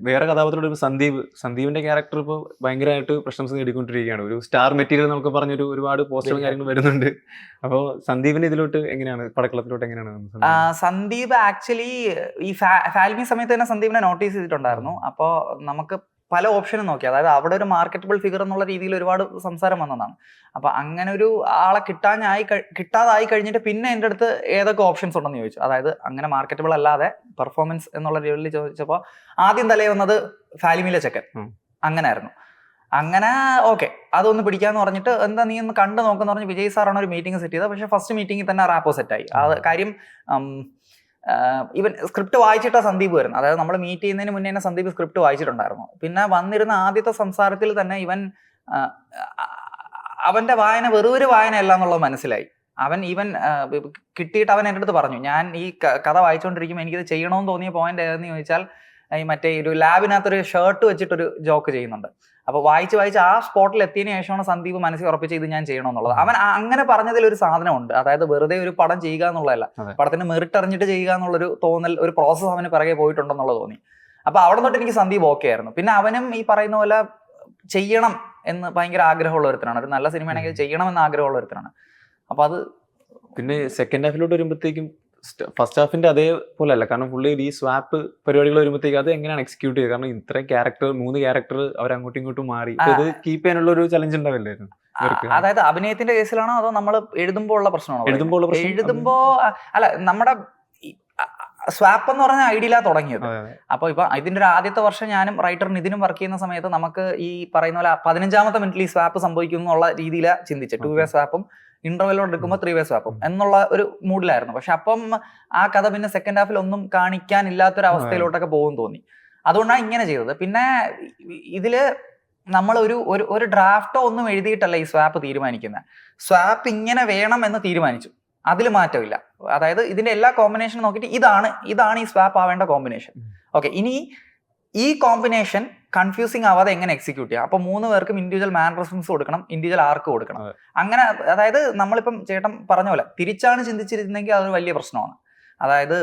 വേറെ കഥാപാത്രത്തോട് സന്ദീപിന്റെ ക്യാരക്ടർ ഇപ്പോൾ ഭയങ്കരമായിട്ട് പ്രശംസ നേടിക്കൊണ്ടിരിക്കുകയാണ്. ഒരു സ്റ്റാർ മെറ്റീരിയൽ നമുക്ക് പറഞ്ഞൊരു ഒരുപാട് പോസ്റ്ററും കാര്യങ്ങളും വരുന്നുണ്ട്. അപ്പോൾ സന്ദീപിന്റെ ഇതിലോട്ട് എങ്ങനെയാണ്, പടക്കളത്തിലോട്ട് എങ്ങനെയാണ്? സന്ദീപ് ആക്ച്വലി ഈ ഫാൽമി സമയത്ത് തന്നെ സന്ദീപിനെ നോട്ടീസ് ചെയ്തിട്ടുണ്ടായിരുന്നു. അപ്പോൾ നമുക്ക് പല ഓപ്ഷനും നോക്കി. അതായത് അവിടെ ഒരു മാർക്കറ്റബിൾ ഫിഗർ എന്നുള്ള രീതിയിൽ ഒരുപാട് സംസാരം വന്നതാണ്. അപ്പൊ അങ്ങനെ ഒരു ആളെ കിട്ടാതായി കഴിഞ്ഞിട്ട് പിന്നെ എൻ്റെ അടുത്ത് ഏതൊക്കെ ഓപ്ഷൻസ് ഉണ്ടെന്ന് ചോദിച്ചു. അതായത് അങ്ങനെ മാർക്കറ്റബിൾ അല്ലാതെ പെർഫോമൻസ് എന്നുള്ള ലെവലിൽ ചോദിച്ചപ്പോൾ ആദ്യം തലേ വന്നത് ഫാലിമിയിലെ ചെക്കൻ. അങ്ങനെയായിരുന്നു. അങ്ങനെ ഓക്കെ, അതൊന്ന് പിടിക്കാന്ന് പറഞ്ഞിട്ട് എന്താ നീ ഒന്ന് കണ്ടു നോക്കെന്ന് പറഞ്ഞ് വിജയ് സാറാണ് ഒരു മീറ്റിംഗ് സെറ്റ് ചെയ്തത്. പക്ഷെ ഫസ്റ്റ് മീറ്റിംഗിൽ തന്നെ റാപ്പോ സെറ്റായി. കാര്യം ഇവൻ സ്ക്രിപ്റ്റ് വായിച്ചിട്ടാ സന്ദീപ് വരുന്നത്. അതായത് നമ്മൾ മീറ്റ് ചെയ്യുന്നതിന് മുന്നേ തന്നെ സന്ദീപ് സ്ക്രിപ്റ്റ് വായിച്ചിട്ടുണ്ടായിരുന്നു. പിന്നെ വന്നിരുന്ന ആദ്യത്തെ സംസാരത്തിൽ തന്നെ അവന്റെ വായന വെറുതെ വായനയല്ല എന്നുള്ളത് മനസ്സിലായി. അവൻ കിട്ടിയിട്ട് അവൻ എൻ്റെ അടുത്ത് പറഞ്ഞു, ഞാൻ ഈ കഥ വായിച്ചുകൊണ്ടിരിക്കുമ്പോൾ എനിക്കിത് ചെയ്യണമെന്ന് തോന്നിയ പോയിന്റ് ഏതെന്ന് ചോദിച്ചാൽ ഈ മറ്റേ ഒരു ലാബിനകത്തൊരു ഷർട്ട് വെച്ചിട്ടൊരു ജോക്ക് ചെയ്യുന്നുണ്ട്. അപ്പോൾ വായിച്ച് ആ സ്പോട്ടിൽ എത്തിയതിനു ശേഷമാണ് സന്ദീപ് മനസ്സിൽ ഉറപ്പിച്ച് ഇത് ഞാൻ ചെയ്യണമെന്നുള്ളത്. അവൻ അങ്ങനെ പറഞ്ഞതിൽ ഒരു സാധനമുണ്ട്. അതായത് വെറുതെ ഒരു പടം ചെയ്യുക എന്നുള്ളതല്ല, പടത്തിന് മെറിറ്റ് അറിഞ്ഞിട്ട് ചെയ്യുക എന്നുള്ളൊരു തോന്നൽ, ഒരു പ്രോസസ്സ് അവന് പിറകെ പോയിട്ടുണ്ടെന്നുള്ളത് തോന്നി. അപ്പൊ അവിടെ തൊട്ട് എനിക്ക് സന്ദീപ് ഓക്കെ ആയിരുന്നു. പിന്നെ അവനും ഈ പറയുന്ന പോലെ ചെയ്യണം എന്ന് ഭയങ്കര ആഗ്രഹമുള്ള ഒരുത്തനാണ്. ഒരു നല്ല സിനിമയാണെങ്കിൽ ചെയ്യണം എന്ന് ആഗ്രഹമുള്ള ഒരുത്തനാണ്. അപ്പൊ അത് പിന്നെ സെക്കൻഡ് ഹാഫിലോട്ട് വരുമ്പോഴത്തേക്കും ഫസ്റ്റ് ഹാഫിന്റെ അതേപോലെ അല്ല. കാരണം ഫുള്ളി ഈ സ്വാപ്പ് പരിപാടികൾ വരുമ്പോഴത്തേക്ക് അത് എങ്ങനെയാണ് എക്സിക്യൂട്ട് ചെയ്യുക? കാരണം ഇത്രയും ക്യാരക്ടർ, 3 ക്യാരക്ടർ അവർ അങ്ങോട്ടും ഇങ്ങോട്ടും മാറി, ഇത് കീപ്പ് ചെയ്യാനുള്ള ഒരു ചലഞ്ച് ഉണ്ടാവില്ലായിരുന്നു? അതായത് അഭിനയത്തിന്റെ കേസിലാണോ അതോ നമ്മൾ എഴുതുമ്പോൾ ഉള്ള പ്രശ്നമാണോ? എഴുതുമ്പോ അല്ല, നമ്മുടെ സ്വാപ്പ് എന്ന് പറഞ്ഞ ഐഡിയയിലാ തുടങ്ങിയത്. അപ്പൊ ഇതിന്റെ ഒരു ആദ്യത്തെ വർഷം ഞാനും റൈറ്ററും ഇതിനും വർക്ക് ചെയ്യുന്ന സമയത്ത് നമുക്ക് ഈ പറയുന്ന പോലെ 15ാമത്തെ മിനിറ്റിൽ ഈ സ്വാപ്പ് സംഭവിക്കും എന്നുള്ള രീതിയിലാണ് ചിന്തിച്ചത്. 2 വേ സ്വാപ്പും ഇന്റർവെല്ലോട് എടുക്കുമ്പോൾ 3 വേ സ്വാപ്പും എന്നുള്ള ഒരു മൂഡിലായിരുന്നു. പക്ഷെ അപ്പം ആ കഥ പിന്നെ സെക്കൻഡ് ഹാഫിൽ ഒന്നും കാണിക്കാനില്ലാത്തൊരു അവസ്ഥയിലോട്ടൊക്കെ പോകും തോന്നി. അതുകൊണ്ടാണ് ഇങ്ങനെ ചെയ്തത്. പിന്നെ ഇതില് നമ്മൾ ഒരു ഡ്രാഫ്റ്റോ ഒന്നും എഴുതിയിട്ടല്ല ഈ സ്വാപ്പ് തീരുമാനിക്കുന്നത്. സ്വാപ്പ് ഇങ്ങനെ വേണം എന്ന് തീരുമാനിച്ചു, അതിൽ മാറ്റമില്ല. അതായത് ഇതിന്റെ എല്ലാ കോമ്പിനേഷനും നോക്കിയിട്ട് ഇതാണ് ഈ സ്വാപ്പ് ആവേണ്ട കോമ്പിനേഷൻ. ഓക്കെ, ഇനി ഈ കോമ്പിനേഷൻ കൺഫ്യൂസിങ് ആവാതെ എങ്ങനെ എക്സിക്യൂട്ട് ചെയ്യാം? അപ്പൊ 3 പേർക്കും ഇൻഡിവിജ്വൽ മാനറിസംസ് കൊടുക്കണം, ഇൻഡിവിജ്വൽ ആർക്ക് കൊടുക്കണം. അങ്ങനെ അതായത് നമ്മളിപ്പം ചേട്ടൻ പറഞ്ഞ പോലെ തിരിച്ചാണ് ചിന്തിച്ചിരുന്നെങ്കിൽ അതൊരു വലിയ പ്രശ്നമാണ്. അതായത്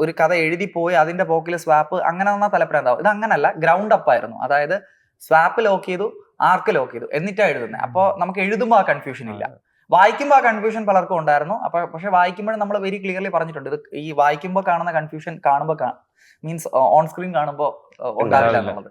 ഒരു കഥ എഴുതി പോയി അതിന്റെ പോക്കിൽ സ്വാപ്പ് അങ്ങനെ വന്നാൽ തലപ്പെടാണ്ടാവും. ഇത് അങ്ങനല്ല, ഗ്രൗണ്ട് അപ്പ് ആയിരുന്നു. അതായത് സ്വാപ്പ് ലോക്ക് ചെയ്തു, ആർക്ക് ലോക്ക് ചെയ്തു, എന്നിട്ടാണ് എഴുതുന്നത്. അപ്പോൾ നമുക്ക് എഴുതുമ്പോൾ ആ കൺഫ്യൂഷൻ ഇല്ല. വായിക്കുമ്പോൾ ആ കൺഫ്യൂഷൻ പലർക്കും ഉണ്ടായിരുന്നു. പക്ഷെ വായിക്കുമ്പോഴും നമ്മൾ വെരി ക്ലിയർലി പറഞ്ഞിട്ടുണ്ട്, ഇത് ഈ വായിക്കുമ്പോൾ കാണുന്ന കൺഫ്യൂഷൻ കാണുമ്പോൾ മീൻസ് ഓൺ സ്ക്രീൻ കാണുമ്പോൾ ഉണ്ടാവില്ല എന്നുള്ളത്.